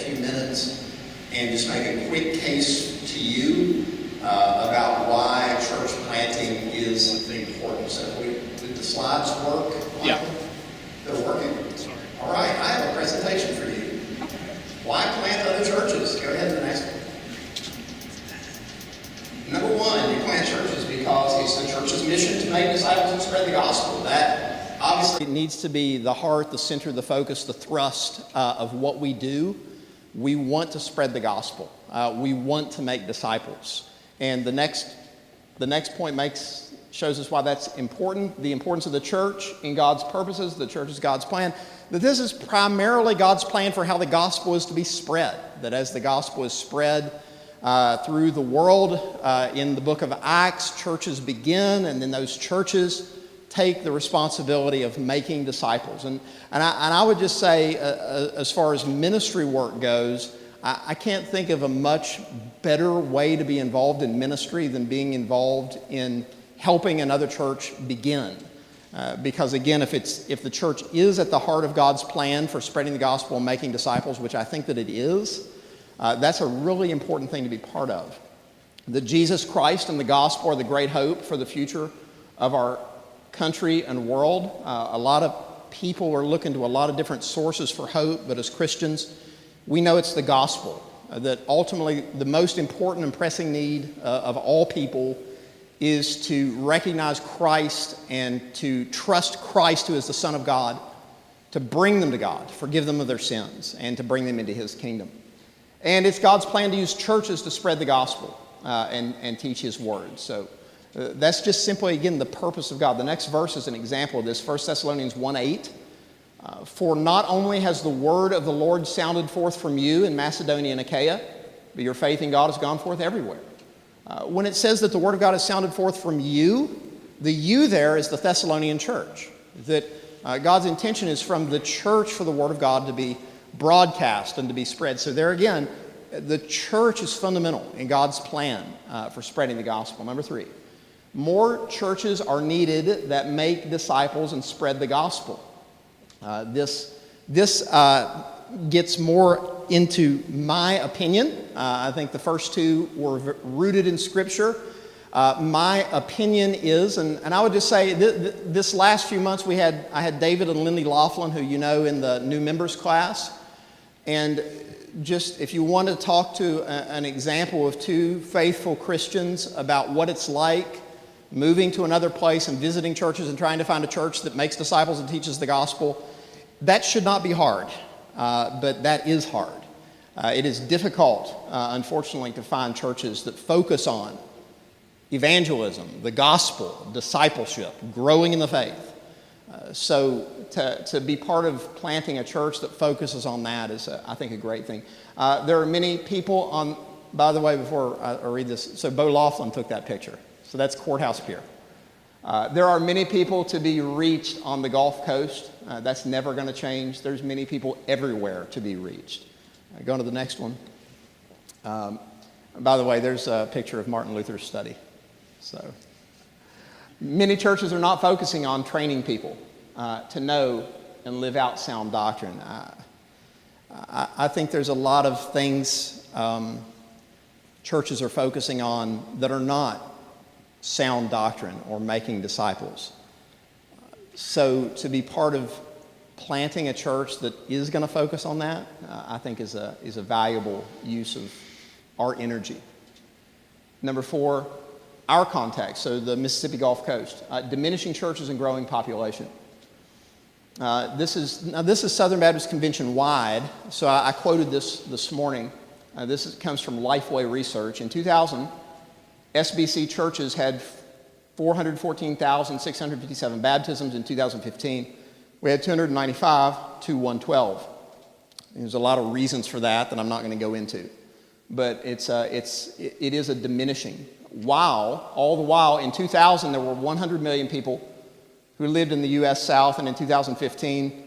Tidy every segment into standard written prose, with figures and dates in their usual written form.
few minutes and just make a quick case to you about why church planting is important. So did the slides work? Yeah. They're working? Sorry. All right, I have a presentation for you. Why plant other churches? Go ahead to the next one. Number one, you plant churches because it's the church's mission to make disciples and spread the gospel. That obviously it needs to be the heart, the center, the focus, the thrust of what we do. We want to spread the gospel. We want to make disciples. And the next point shows us why that's important. The importance of the church in God's purposes. The church is God's plan. That this is primarily God's plan for how the gospel is to be spread. That as the gospel is spread through the world, in the book of Acts, churches begin, and then those churches take the responsibility of making disciples. And I would just say, as far as ministry work goes, I can't think of a much better way to be involved in ministry than being involved in helping another church begin. Because again, if the church is at the heart of God's plan for spreading the gospel and making disciples, which I think that it is, that's a really important thing to be part of. That Jesus Christ and the gospel are the great hope for the future of our country and world. A lot of people are looking to a lot of different sources for hope, but as Christians, we know it's the gospel. That ultimately the most important and pressing need of all people is to recognize Christ and to trust Christ, who is the Son of God, to bring them to God, to forgive them of their sins, and to bring them into His kingdom. And it's God's plan to use churches to spread the gospel and teach His word. So that's just simply, again, the purpose of God. The next verse is an example of this, 1 Thessalonians 1:8. For not only has the word of the Lord sounded forth from you in Macedonia and Achaia, but your faith in God has gone forth everywhere. When it says that the word of God has sounded forth from you, the you there is the Thessalonian church. That God's intention is from the church for the word of God to be broadcast and to be spread. So there again, the church is fundamental in God's plan for spreading the gospel. Number 3, more churches are needed that make disciples and spread the gospel. This gets more into my opinion. I think the first two were rooted in Scripture. My opinion is, and I would just say this last few months I had David and Lindy Laughlin, who you know in the new members class. And just if you want to talk to an example of two faithful Christians about what it's like moving to another place and visiting churches and trying to find a church that makes disciples and teaches the gospel, that should not be hard, but that is hard. It is difficult, unfortunately, to find churches that focus on evangelism, the gospel, discipleship, growing in the faith. So to be part of planting a church that focuses on that is, I think, a great thing. There are many people on, by the way, before I read this, so Bo Laughlin took that picture. So that's Courthouse Pier. There are many people to be reached on the Gulf Coast. That's never going to change. There's many people everywhere to be reached. Going to the next one. By the way, there's a picture of Martin Luther's study. So many churches are not focusing on training people to know and live out sound doctrine. I think there's a lot of things churches are focusing on that are not sound doctrine or making disciples. So to be part of planting a church that is going to focus on that, I think is a valuable use of our energy. Number 4, our context, so the Mississippi Gulf Coast, diminishing churches and growing population. This is Southern Baptist Convention wide, so I quoted this morning. This comes from Lifeway Research. In 2000, SBC churches had 414,657 baptisms. In 2015, we had 295 to 112. There's a lot of reasons for that I'm not going to go into, but it is a diminishing. All the while in 2000 there were 100 million people who lived in the U.S. South, and in 2015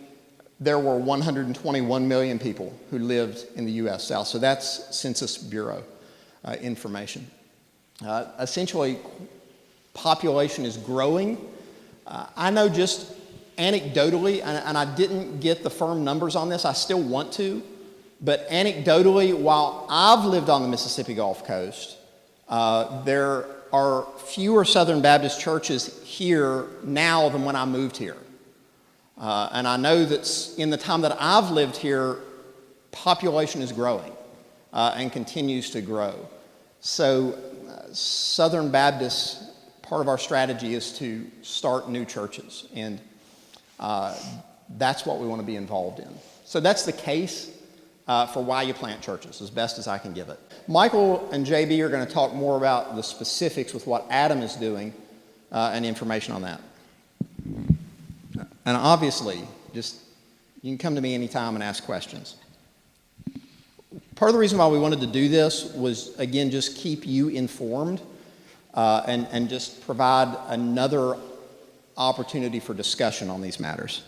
there were 121 million people who lived in the U.S. South. So that's Census Bureau information. Essentially, population is growing. I know just anecdotally, and I didn't get the firm numbers on this, I still want to, But anecdotally, while I've lived on the Mississippi Gulf Coast, there are fewer Southern Baptist churches here now than when I moved here. And I know that in the time that I've lived here, population is growing and continues to grow. So Southern Baptist, part of our strategy is to start new churches, and that's what we want to be involved in. So that's the case for why you plant churches, as best as I can give it. Michael and JB are going to talk more about the specifics with what Adam is doing and information on that. And obviously, you can come to me anytime and ask questions. Part of the reason why we wanted to do this was, again, just keep you informed and just provide another opportunity for discussion on these matters.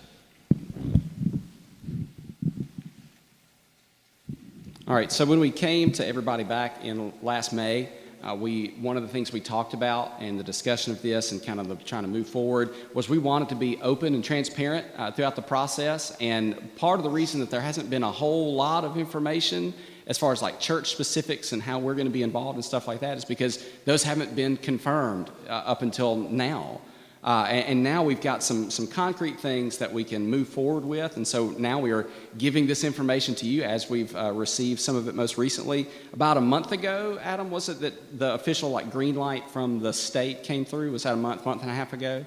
All right, so when we came to everybody back in last May, one of the things we talked about in the discussion of this and kind of trying to move forward was we wanted to be open and transparent throughout the process. And part of the reason that there hasn't been a whole lot of information as far as like church specifics and how we're going to be involved and stuff like that is because those haven't been confirmed up until now. And now we've got some concrete things that we can move forward with. And so now we are giving this information to you as we've received some of it most recently. About a month ago, Adam, was it that the official like green light from the state came through? Was that a month and a half ago?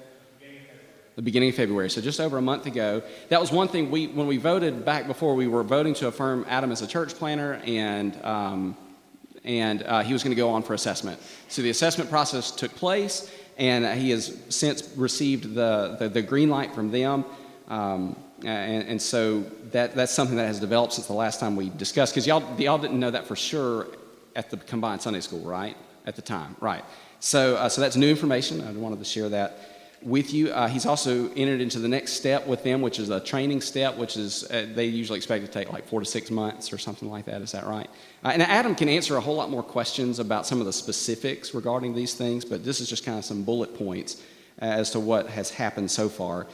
The beginning of February, so just over a month ago. That was one thing when we voted back before, we were voting to affirm Adam as a church planner, and he was going to go on for assessment. So the assessment process took place, and he has since received the green light from them, and so that's something that has developed since the last time we discussed, because y'all didn't know that for sure at the combined Sunday school, right? At the time, right? So that's new information. I wanted to share that with you. He's also entered into the next step with them, which is a training step, which is they usually expect to take like 4 to 6 months or something like that. Is that right? And Adam can answer a whole lot more questions about some of the specifics regarding these things, but this is just kind of some bullet points as to what has happened so far.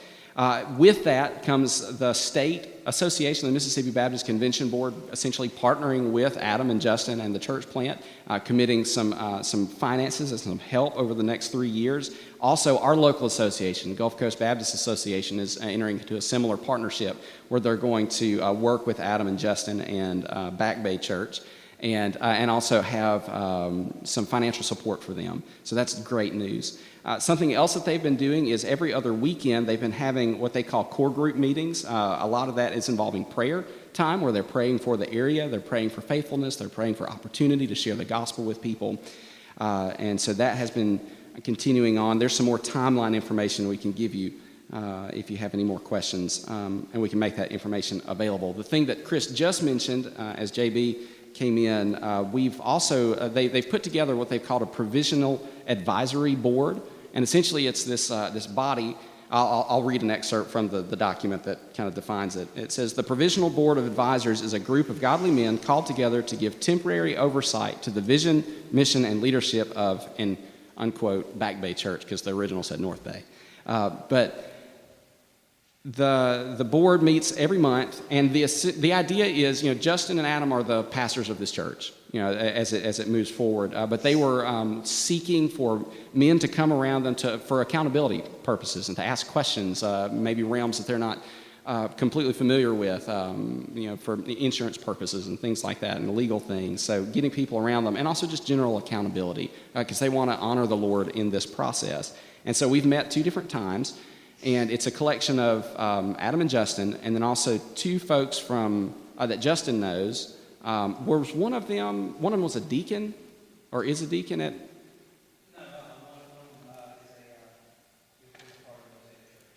With that comes the state association, the Mississippi Baptist Convention Board, essentially partnering with Adam and Justin and the church plant, committing some finances and some help over the next 3 years. Also, our local association, Gulf Coast Baptist Association, is entering into a similar partnership where they're going to work with Adam and Justin and Back Bay Church, and also have some financial support for them. So that's great news. Something else that they've been doing is every other weekend they've been having what they call core group meetings. A lot of that is involving prayer time, where they're praying for the area, they're praying for faithfulness, they're praying for opportunity to share the gospel with people. And so that has been continuing on. There's some more timeline information we can give you if you have any more questions, and we can make that information available. The thing that Chris just mentioned as JB came in, we've also, they've put together what they've called a Provisional Advisory Board. And essentially it's this body. I'll read an excerpt from the document that kind of defines it. It says, the Provisional Board of Advisors is a group of godly men called together to give temporary oversight to the vision, mission, and leadership of, and unquote, Back Bay Church, because the original said North Bay. But the board meets every month, and the idea is, Justin and Adam are the pastors of this church, as it moves forward. But they were seeking for men to come around them for accountability purposes and to ask questions, maybe realms that they're not completely familiar with, for insurance purposes and things like that, and legal things. So getting people around them, and also just general accountability, because they want to honor the Lord in this process. And so we've met 2 different times. And it's a collection of Adam and Justin, and then also 2 folks from that Justin knows. Was one of them was a deacon, or is a deacon at? No,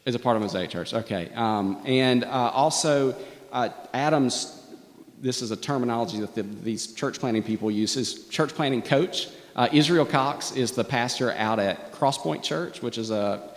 is a part of Mosaic Church. Okay, and also Adam's. This is a terminology that these church planting people use. His church planting coach, Israel Cox, is the pastor out at Crosspoint Church, which is a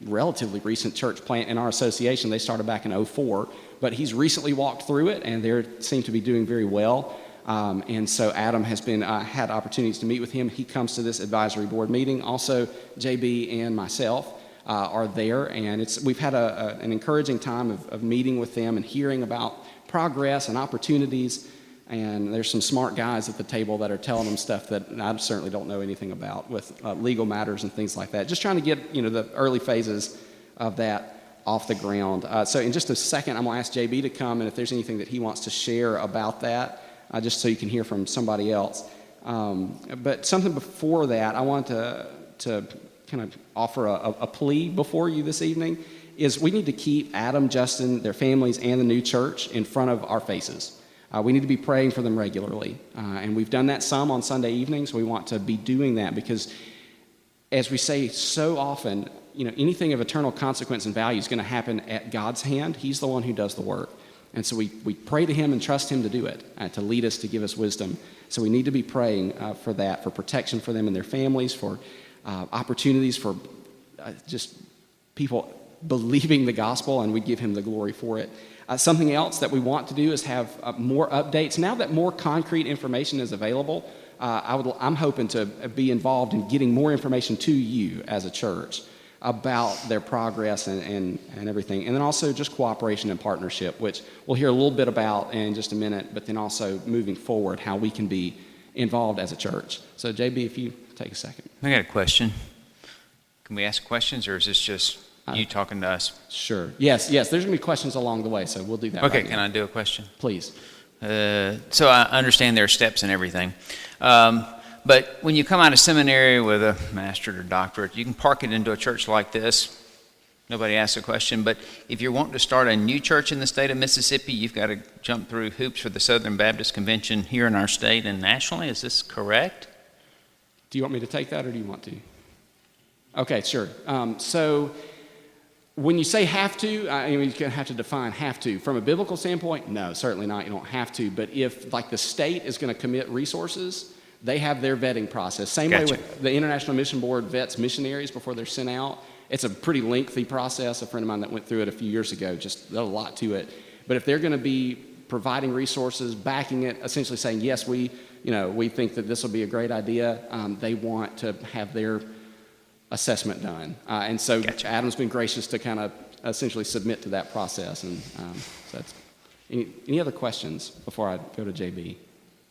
relatively recent church plant in our association. They started back in 2004, but he's recently walked through it, and they seem to be doing very well. And so Adam has been had opportunities to meet with him. He comes to this advisory board meeting. Also, JB and myself are there, and we've had an encouraging time of meeting with them and hearing about progress and opportunities. And there's some smart guys at the table that are telling them stuff that I certainly don't know anything about with legal matters and things like that. Just trying to get, the early phases of that off the ground. So in just a second, I'm going to ask JB to come, and if there's anything that he wants to share about that, just so you can hear from somebody else. But something before that, I want to kind of offer a plea before you this evening, is we need to keep Adam, Justin, their families, and the new church in front of our faces. We need to be praying for them regularly. And we've done that some on Sunday evenings. We want to be doing that because, as we say so often, anything of eternal consequence and value is going to happen at God's hand. He's the one who does the work. And so we pray to him and trust him to do it, to lead us, to give us wisdom. So we need to be praying for that, for protection for them and their families, for opportunities for just people believing the gospel, and we give him the glory for it. Something else that we want to do is have more updates. Now that more concrete information is available, I'm hoping to be involved in getting more information to you as a church about their progress and everything. And then also just cooperation and partnership, which we'll hear a little bit about in just a minute, but then also moving forward, how we can be involved as a church. So JB, if you take a second. I got a question. Can we ask questions, or is this just you talking to us? Sure. Yes, there's going to be questions along the way, so we'll do that. Okay, right can I do a question? Please. So I understand there are steps and everything. But when you come out of seminary with a master's or doctorate, you can park it into a church like this. Nobody asks a question. But if you're wanting to start a new church in the state of Mississippi, you've got to jump through hoops for the Southern Baptist Convention here in our state and nationally. Is this correct? Do you want me to take that, or do you want to? Okay, sure. So when you say have to, you're going to have to define have to. From a biblical standpoint, no, certainly not. You don't have to. But if, like, the state is going to commit resources, they have their vetting process. Same way with the International Mission Board vets missionaries before they're sent out. It's a pretty lengthy process. A friend of mine that went through it a few years ago, just there's a lot to it. But if they're going to be providing resources, backing it, essentially saying, yes, we think that this will be a great idea, they want to have their assessment done. And so Adam's been gracious to kind of essentially submit to that process. And so that's any other questions before I go to JB?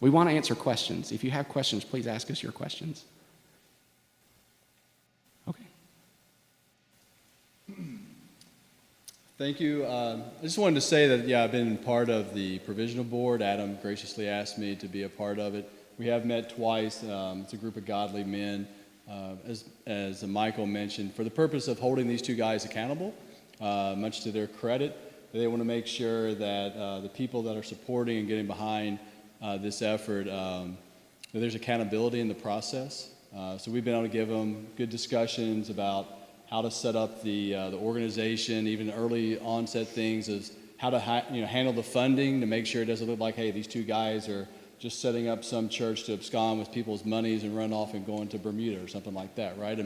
We want to answer questions. If you have questions, please ask us your questions. Okay. Thank you. I just wanted to say that, I've been part of the Provisional Board. Adam graciously asked me to be a part of it. We have met twice. It's a group of godly men, as Michael mentioned, for the purpose of holding these two guys accountable, much to their credit. They want to make sure that the people that are supporting and getting behind this effort, there's accountability in the process. So we've been able to give them good discussions about how to set up the organization, even early onset things, as how to handle the funding to make sure it doesn't look like, hey, these two guys are just setting up some church to abscond with people's monies and run off and go into Bermuda or something like that, right?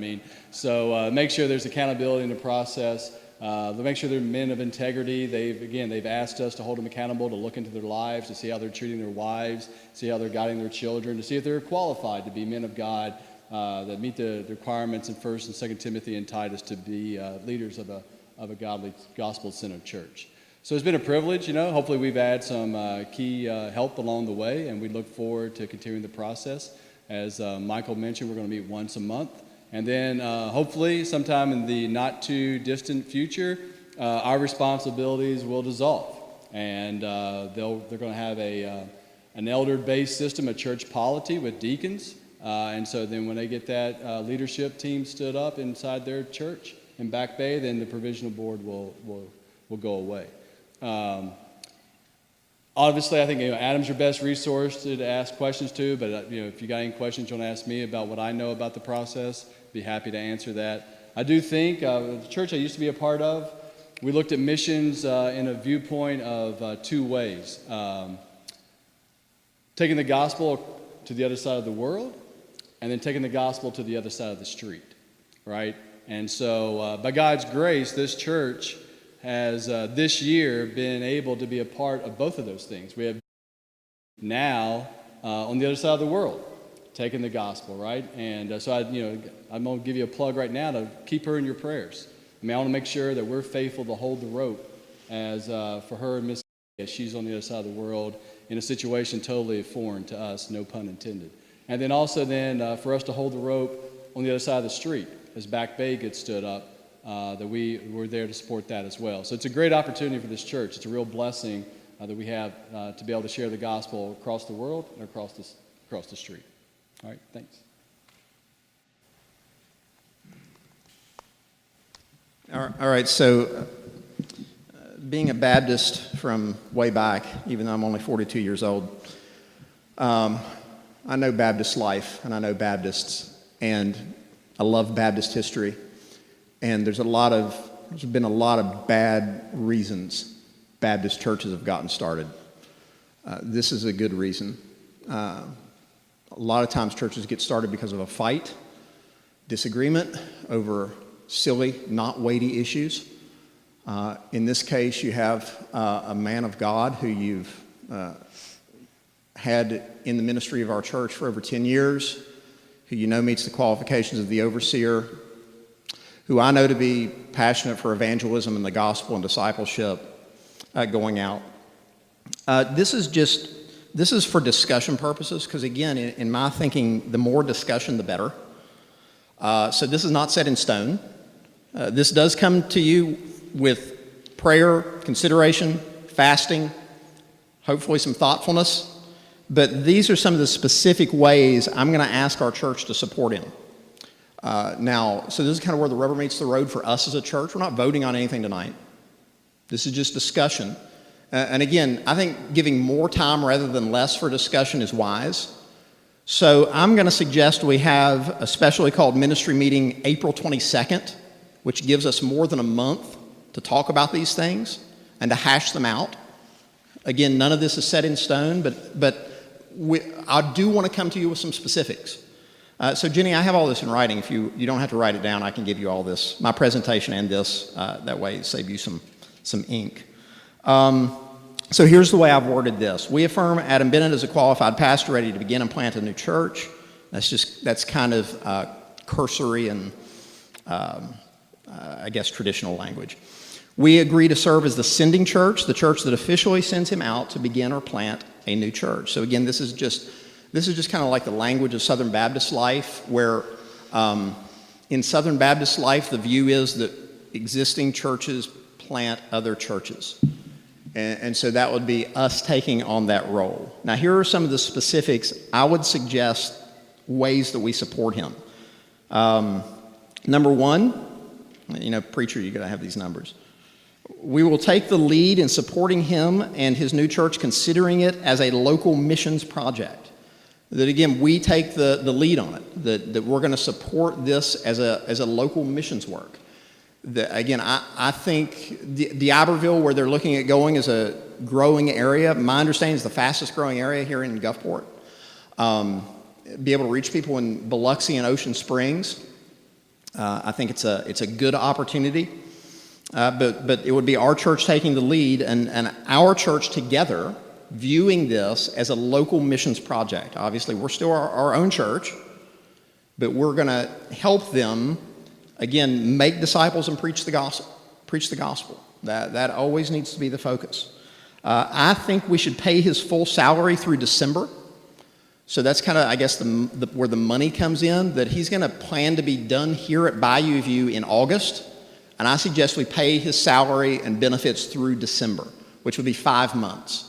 So make sure there's accountability in the process. Make sure they're men of integrity. They've asked us to hold them accountable, to look into their lives, to see how they're treating their wives, see how they're guiding their children, to see if they're qualified to be men of God that meet the requirements in 1 and 2 Timothy and Titus to be leaders of a godly, gospel-centered church. So it's been a privilege, Hopefully we've had some key help along the way, and we look forward to continuing the process. As Michael mentioned, we're going to meet once a month. And then hopefully sometime in the not too distant future, our responsibilities will dissolve. And they're going to have an elder-based system, a church polity with deacons. And so then when they get that leadership team stood up inside their church in Back Bay, then the Provisional Board will go away. Obviously, I think Adam's your best resource to ask questions to, but if you got any questions you want to ask me about what I know about the process, be happy to answer that. I do think the church I used to be a part of, we looked at missions in a viewpoint of two ways. Taking the gospel to the other side of the world, and then taking the gospel to the other side of the street, right? And so by God's grace, this church has this year been able to be a part of both of those things. We have now on the other side of the world, taking the gospel, right? And so I'm going to give you a plug right now to keep her in your prayers. I want to make sure that we're faithful to hold the rope as for her and Miss She's on the other side of the world in a situation totally foreign to us, no pun intended. And then also for us to hold the rope on the other side of the street as Back Bay gets stood up, that we were there to support that as well. So it's a great opportunity for this church. It's a real blessing that we have to be able to share the gospel across the world and across the street. All right, thanks. All right, so being a Baptist from way back, even though I'm only 42 years old, I know Baptist life and I know Baptists, and I love Baptist history. And there's been a lot of bad reasons Baptist churches have gotten started. This is a good reason. A lot of times churches get started because of a fight, disagreement over silly, not weighty issues. In this case, you have a man of God who you've had in the ministry of our church for over 10 years, who you know meets the qualifications of the overseer, who I know to be passionate for evangelism and the gospel and discipleship going out. This is for discussion purposes, because again, in my thinking, the more discussion, the better. So this is not set in stone. This does come to you with prayer, consideration, fasting, hopefully some thoughtfulness. But these are some of the specific ways I'm going to ask our church to support him. So this is kind of where the rubber meets the road for us as a church. We're not voting on anything tonight. This is just discussion. And again, I think giving more time rather than less for discussion is wise. So I'm going to suggest we have a specially called ministry meeting April 22nd, which gives us more than a month to talk about these things and to hash them out. Again, none of this is set in stone, but I do want to come to you with some specifics. So Jenny, I have all this in writing. If you don't have to write it down, I can give you all this, my presentation and this. That way, save you some ink. So here's the way I've worded this. We affirm Adam Bennett as a qualified pastor ready to begin and plant a new church. That's kind of cursory and I guess traditional language. We agree to serve as the sending church, the church that officially sends him out to begin or plant a new church. So again, this is just kind of like the language of Southern Baptist life, where in Southern Baptist life, the view is that existing churches plant other churches. And so that would be us taking on that role. Now, here are some of the specifics. I would suggest ways that we support him. Number one, preacher, you got to have these numbers. We will take the lead in supporting him and his new church, considering it as a local missions project. That again, we take the lead on it, that we're going to support this as a local missions work. Again, I think the Iberville, where they're looking at going, is a growing area. My understanding is the fastest growing area here in Gulfport. Be able to reach people in Biloxi and Ocean Springs. I think it's a good opportunity. But it would be our church taking the lead and our church together viewing this as a local missions project. Obviously, we're still our own church, but we're going to help them, again, make disciples and preach the gospel. That always needs to be the focus. I think we should pay his full salary through December. So that's kind of, I guess, where the money comes in, that he's going to plan to be done here at Bayou View in August. And I suggest we pay his salary and benefits through December, which would be 5 months.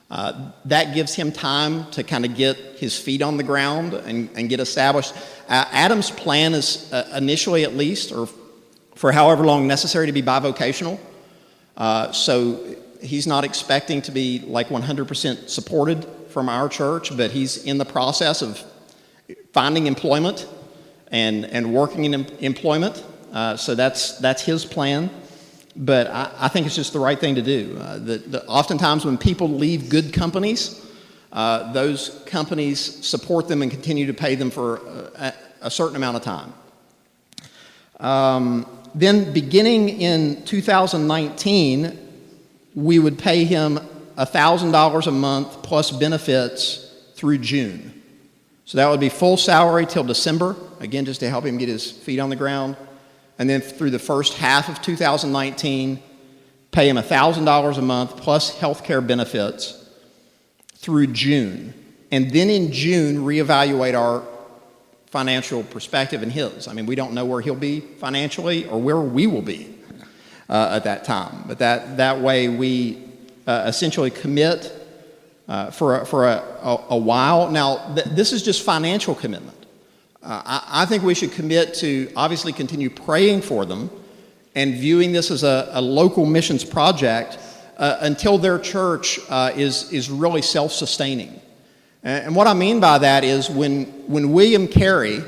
That gives him time to kind of get his feet on the ground and get established. Adam's plan is initially, at least, or for however long necessary, to be bivocational. So he's not expecting to be like 100% supported from our church, but he's in the process of finding employment and working in employment. So that's his plan. But I think it's just the right thing to do. Oftentimes when people leave good companies, those companies support them and continue to pay them for a certain amount of time. Then beginning in 2019, we would pay him $1,000 a month plus benefits through June. So that would be full salary till December, again, just to help him get his feet on the ground. And then through the first half of 2019, pay him $1,000 a month plus health care benefits through June. And then in June, reevaluate our financial perspective and his. I mean, we don't know where he'll be financially or where we will be at that time. But that way we essentially commit for a while. Now, this is just financial commitment. I think we should commit to obviously continue praying for them and viewing this as a local missions project until their church is really self-sustaining. And what I mean by that is when William Carey,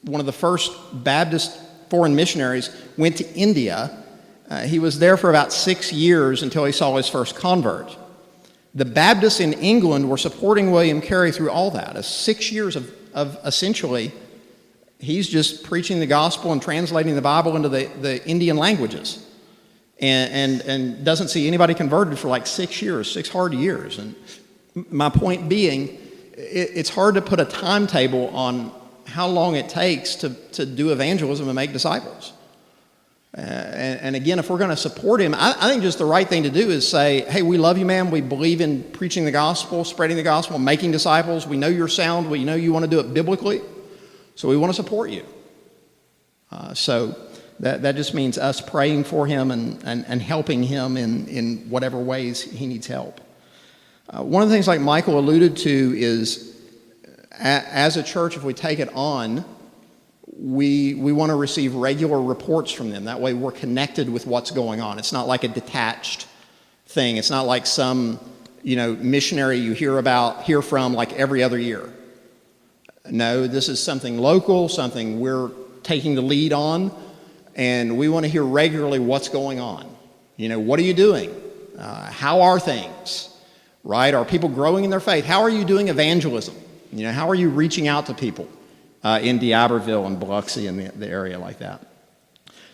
one of the first Baptist foreign missionaries, went to India, he was there for about 6 years until he saw his first convert. The Baptists in England were supporting William Carey through all that. 6 years of essentially, he's just preaching the gospel and translating the Bible into the Indian languages, and doesn't see anybody converted for like 6 years, 6 hard years. And my point being, it's hard to put a timetable on how long it takes to do evangelism and make disciples. And again, if we're going to support him, I think just the right thing to do is say, hey, we love you, man. We believe in preaching the gospel, spreading the gospel, making disciples. We know you're sound. We know you want to do it biblically. So we want to support you. So that just means us praying for him and helping him in whatever ways he needs help. One of the things like Michael alluded to is as a church, if we take it on, we want to receive regular reports from them. That way we're connected with what's going on. It's not like a detached thing. It's not like some missionary you hear from like every other year. No, this is something local, something we're taking the lead on, and we want to hear regularly what's going on. What are you doing? How are things? Right? Are people growing in their faith? How are you doing evangelism? How are you reaching out to people in D'Iberville and Biloxi and the area like that?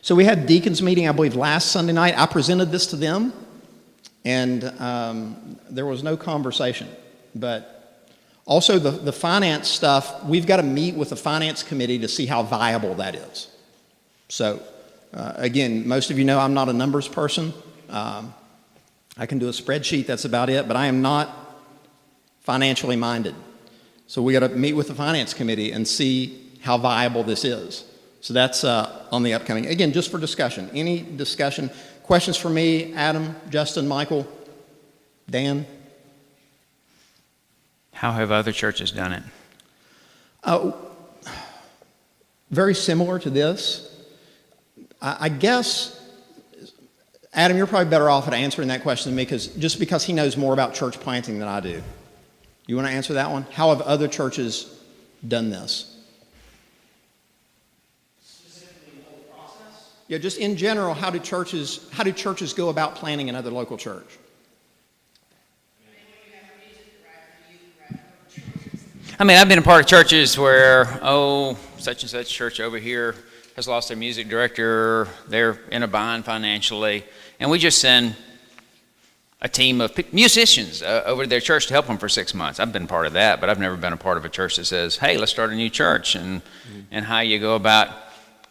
So we had deacons meeting, I believe, last Sunday night. I presented this to them, and there was no conversation. But also the finance stuff, we've got to meet with the finance committee to see how viable that is. So again, most of you know I'm not a numbers person. I can do a spreadsheet, that's about it, but I am not financially minded. So we got to meet with the finance committee and see how viable this is. So that's on the upcoming. Again, just for discussion. Any discussion? Questions for me, Adam, Justin, Michael, Dan? How have other churches done it? Very similar to this. I guess, Adam, you're probably better off at answering that question than me because he knows more about church planting than I do. You want to answer that one? How have other churches done this? Specifically the whole process? Yeah, just in general, how do churches go about planning another local church? I mean, I've been a part of churches where, such and such church over here has lost their music director, they're in a bind financially, and we just send a team of musicians over to their church to help them for 6 months. I've been part of that, but I've never been a part of a church that says, hey, let's start a new church, and how you go about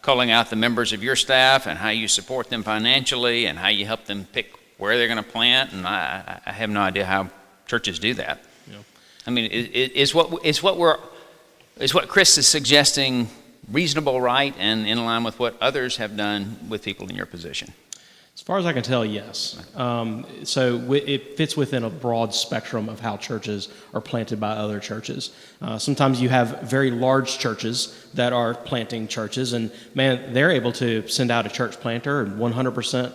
calling out the members of your staff and how you support them financially and how you help them pick where they're going to plant, and I have no idea how churches do that. Yeah. I mean, is what Chris is suggesting reasonable, right, and in line with what others have done with people in your position? As far as I can tell, yes. So it fits within a broad spectrum of how churches are planted by other churches. Sometimes you have very large churches that are planting churches, and man, they're able to send out a church planter and 100%,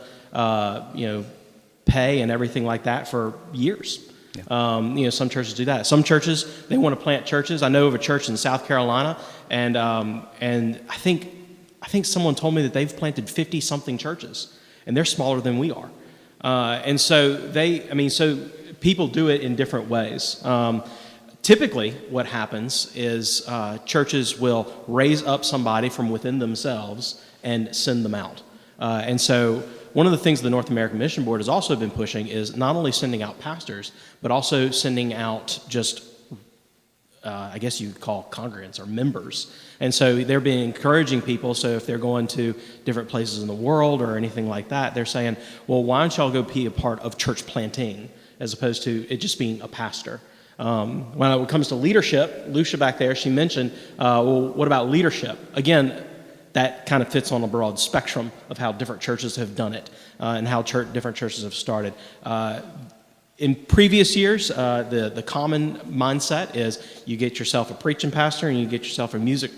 pay and everything like that for years. Yeah. Some churches do that. Some churches, they want to plant churches. I know of a church in South Carolina, and I think someone told me that they've planted 50-something churches. And they're smaller than we are. And so people do it in different ways. Typically, what happens is churches will raise up somebody from within themselves and send them out. And so one of the things the North American Mission Board has also been pushing is not only sending out pastors, but also sending out just I guess you could call congregants or members. And so they're being encouraging people. So if they're going to different places in the world or anything like that, they're saying, well, why don't y'all go be a part of church planting as opposed to it just being a pastor? When it comes to leadership, Lucia back there, she mentioned, well, what about leadership? Again, that kind of fits on a broad spectrum of how different churches have done it and how different churches have started. In previous years, the common mindset is you get yourself a preaching pastor and you get yourself a music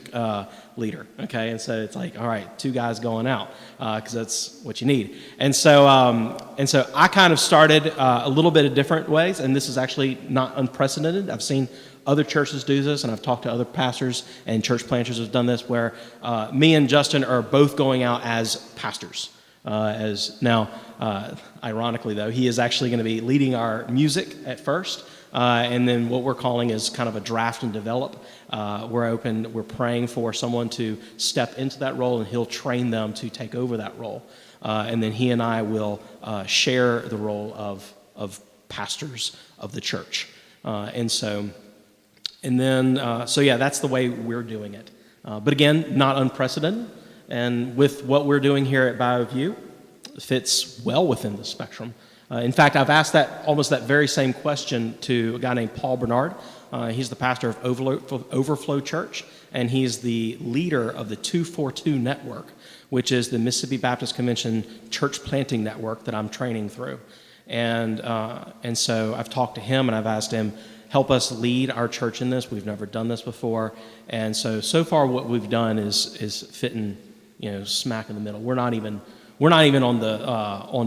leader, okay? And so it's like, all right, 2 guys going out because that's what you need. And so I kind of started a little bit of different ways, and this is actually not unprecedented. I've seen other churches do this, and I've talked to other pastors and church planters who've done this, where me and Justin are both going out as pastors. Ironically though, he is actually going to be leading our music at first, and then what we're calling is kind of a draft and develop. We're praying for someone to step into that role, and he'll train them to take over that role. And then he and I will share the role of pastors of the church. That's the way we're doing it. But again, not unprecedented. And with what we're doing here at BioView, it fits well within the spectrum. In fact, I've asked almost that very same question to a guy named Paul Bernard. He's the pastor of Overflow Church, and he's the leader of the 242 Network, which is the Mississippi Baptist Convention church planting network that I'm training through. And so I've talked to him, and I've asked him, help us lead our church in this. We've never done this before. And so far what we've done is fitting, smack in the middle. We're not even on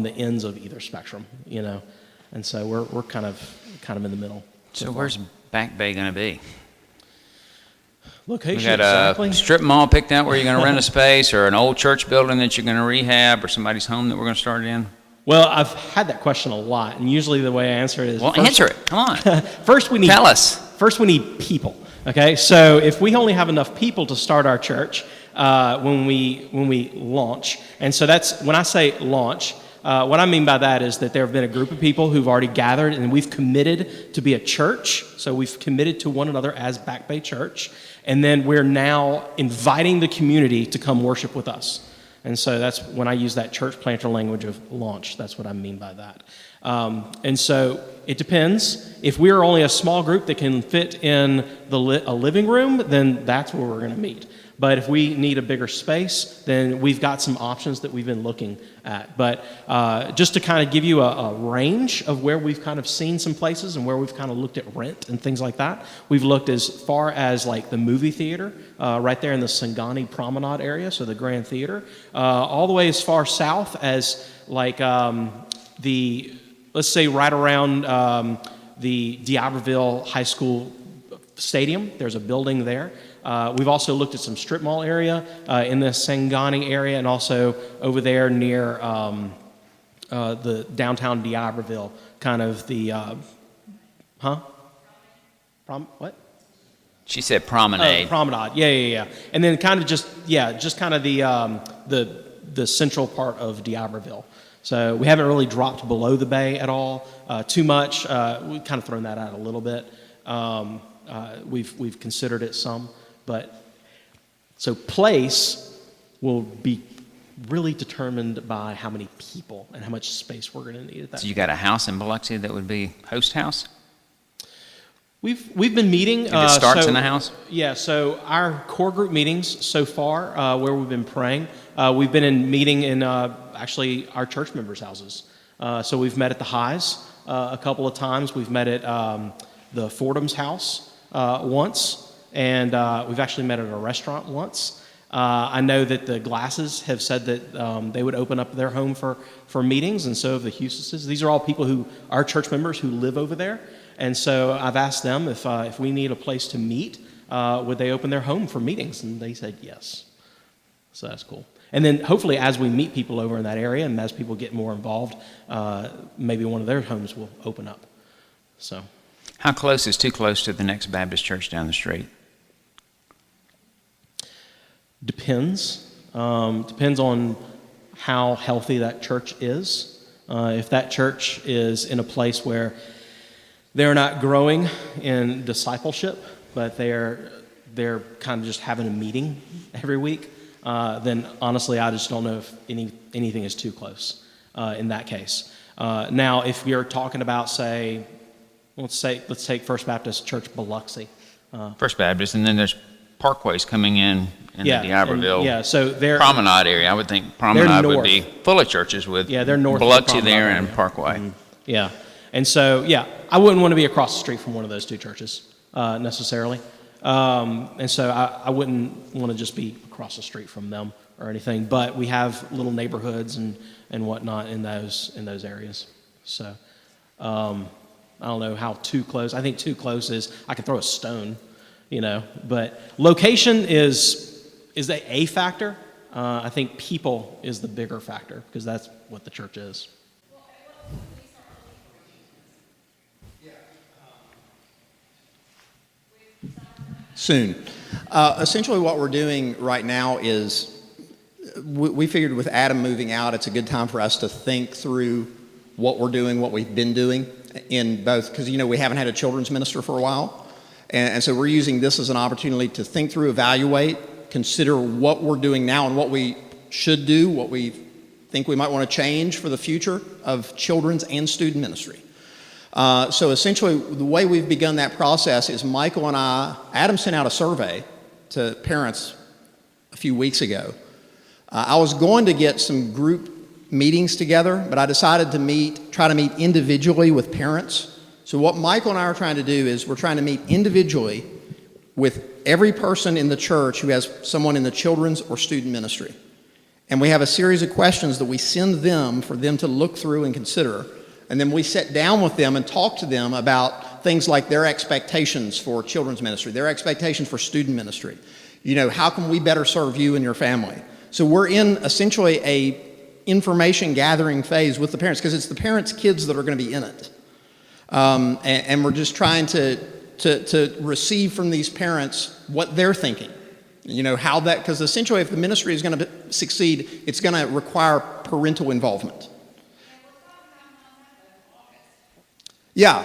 the ends of either spectrum, and so we're kind of in the middle. So where's Back Bay going to be? Location, we got exactly. A strip mall picked out where you're going to rent a space, or an old church building that you're going to rehab, or somebody's home that we're going to start it in? Well, I've had that question a lot, and usually the way I answer it is... Well, answer it. Come on. Tell us. First, we need people, okay? So if we only have enough people to start our church when we launch, and so that's, when I say launch, what I mean by that is that there have been a group of people who've already gathered, and we've committed to be a church, so we've committed to one another as Back Bay Church, and then we're now inviting the community to come worship with us. And so that's when I use that church planter language of launch. That's what I mean by that. And so it depends. If we're only a small group that can fit in a living room, then that's where we're going to meet. But if we need a bigger space, then we've got some options that we've been looking at. But just to kind of give you a range of where we've kind of seen some places and where we've kind of looked at rent and things like that, we've looked as far as like the movie theater right there in the Sangani Promenade area, so the Grand Theater, all the way as far south as like let's say right around the D'Iberville High School Stadium. There's a building there. We've also looked at some strip mall area in the Sangani area, and also over there near the downtown D'Iberville, kind of the what? She said promenade. Promenade, yeah. And then kind of just kind of the central part of D'Iberville. So we haven't really dropped below the bay at all too much. We've kind of thrown that out a little bit. We've considered it some. But so place will be really determined by how many people and how much space we're going to need at that. So you got a house in Biloxi that would be host house? We've been meeting. And it starts in the house? Yeah. So our core group meetings so far, where we've been praying, we've been meeting in actually our church members' houses. So we've met at the Highs a couple of times. We've met at the Fordham's house once. And we've actually met at a restaurant once. I know that the Glasses have said that they would open up their home for meetings, and so have the Husises. These are all people who are church members who live over there. And so I've asked them if we need a place to meet, would they open their home for meetings? And they said yes. So that's cool. And then hopefully as we meet people over in that area and as people get more involved, maybe one of their homes will open up. So. How close is too close to the next Baptist church down the street? Depends. Depends on how healthy that church is. If that church is in a place where they're not growing in discipleship, but they're kind of just having a meeting every week, then honestly, I just don't know if anything is too close in that case. Now, if you're talking about, say, let's take First Baptist Church Biloxi. First Baptist, and then there's Parkways coming in the D'Iberville so they're Promenade area. I would think Promenade would north. be full of churches with they're north of the Biloxi Promenade there area. and Parkway. Yeah, and so I wouldn't want to be across the street from one of those two churches necessarily, and so I wouldn't want to just be across the street from them or anything. But we have little neighborhoods and whatnot in those areas. So I don't know how too close. I think too close is I can throw a stone, But location is a factor. I think people is the bigger factor because that's what the church is. Soon. Essentially what we're doing right now is we figured with Adam moving out, it's a good time for us to think through what we're doing, what we've been doing in both, because we haven't had a children's minister for a while. And so we're using this as an opportunity to think through, evaluate, consider what we're doing now and what we should do, what we think we might want to change for the future of children's and student ministry. So essentially, the way we've begun that process is Michael and Adam sent out a survey to parents a few weeks ago. I was going to get some group meetings together, but I decided to try to meet individually with parents. So what Michael and I are trying to do is we're trying to meet individually with every person in the church who has someone in the children's or student ministry. And we have a series of questions that we send them for them to look through and consider. And then we sit down with them and talk to them about things like their expectations for children's ministry, their expectations for student ministry. How can we better serve you and your family? So we're in essentially a information gathering phase with the parents because it's the parents' kids that are going to be in it. And we're just trying to receive from these parents what they're thinking. How that, because essentially if the ministry is going to succeed, it's going to require parental involvement. Yeah.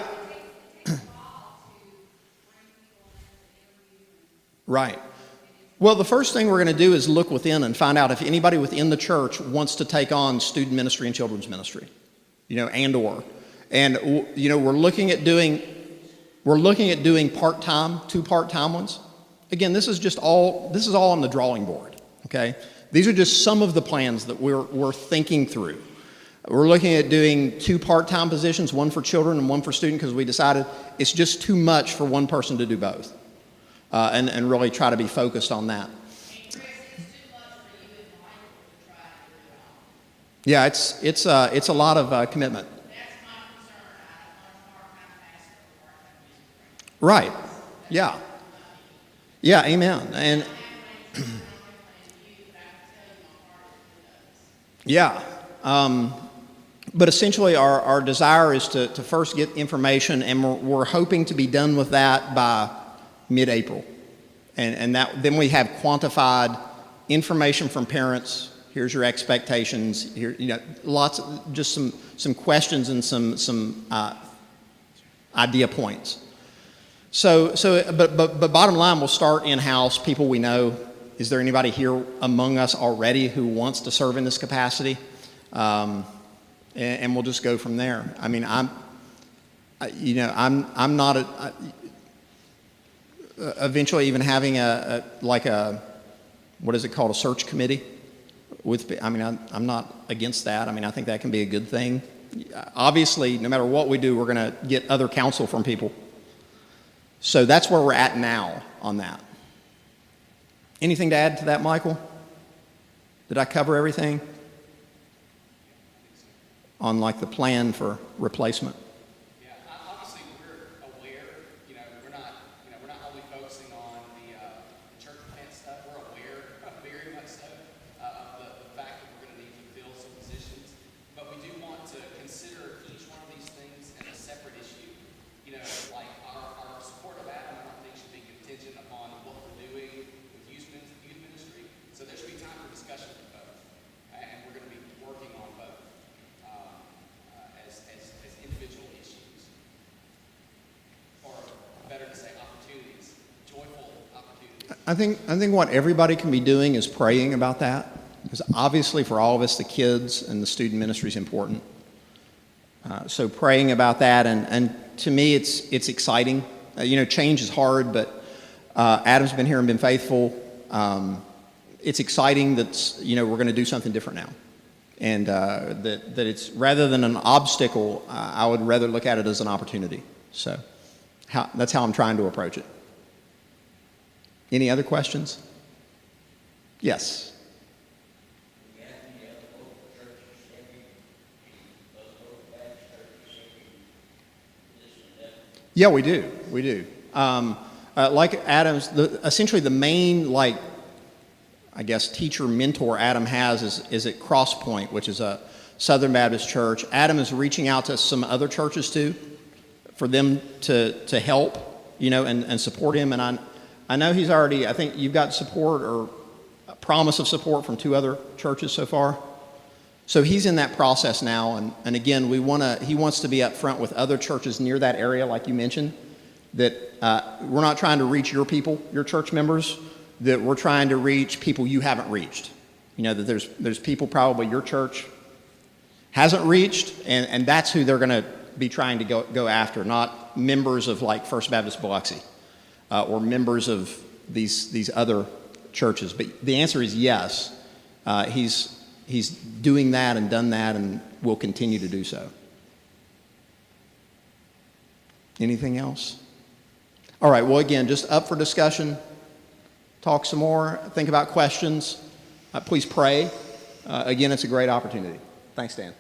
Right. Well, the first thing we're going to do is look within and find out if anybody within the church wants to take on student ministry and children's ministry, we're looking at doing part-time, 2 part-time ones. Again, this is all on the drawing board. Okay, these are just some of the plans that we're thinking through. We're looking at doing 2 part-time positions, one for children and one for student, because we decided it's just too much for one person to do both, and really try to be focused on that. Yeah, it's a lot of commitment. Right. Yeah. Yeah. Amen. And yeah. But essentially, our desire is to first get information, and we're hoping to be done with that by mid-April, and then we have quantified information from parents. Here's your expectations. Here, lots of just some questions and some idea points. But bottom line, we'll start in-house. People we know. Is there anybody here among us already who wants to serve in this capacity? And we'll just go from there. I mean, I'm not eventually even having what is it called, a search committee I'm not against that. I think that can be a good thing. Obviously, no matter what we do, we're going to get other counsel from people. So that's where we're at now on that. Anything to add to that, Michael? Did I cover everything? On the plan for replacement? Yeah, obviously we're aware, we're not only focusing on the church plant stuff, we're aware very much so of the fact that we're going to need to fill some positions, but we do want to consider each one of these things as a separate issue. Like our support of Adam, I don't think should be contingent upon what we're doing with youth ministry, so there should be time for discussion with both, and we're going to be working on both. As individual issues, or better to say opportunities I think what everybody can be doing is praying about that, because obviously for all of us, the kids and the student ministry is important. So praying about that, and to me, it's exciting. Change is hard, but Adam's been here and been faithful. It's exciting that we're going to do something different now, and that it's rather than an obstacle, I would rather look at it as an opportunity. So that's how I'm trying to approach it. Any other questions? Yes. Yeah, we do. We do. Like Adam's, essentially the main, teacher, mentor Adam has is at Cross Point, which is a Southern Baptist church. Adam is reaching out to some other churches too, for them to help, and support him. And I know he's already, I think you've got support or a promise of support from 2 other churches so far. So he's in that process now, and again, he wants to be up front with other churches near that area, like you mentioned, that we're not trying to reach your people, your church members, that we're trying to reach people you haven't reached. That there's people probably your church hasn't reached, and that's who they're going to be trying to go after, not members of First Baptist Biloxi or members of these other churches. But the answer is yes. He's doing that and done that and will continue to do so. Anything else? All right, well, again, just up for discussion. Talk some more. Think about questions. Please pray. Again, it's a great opportunity. Thanks, Dan.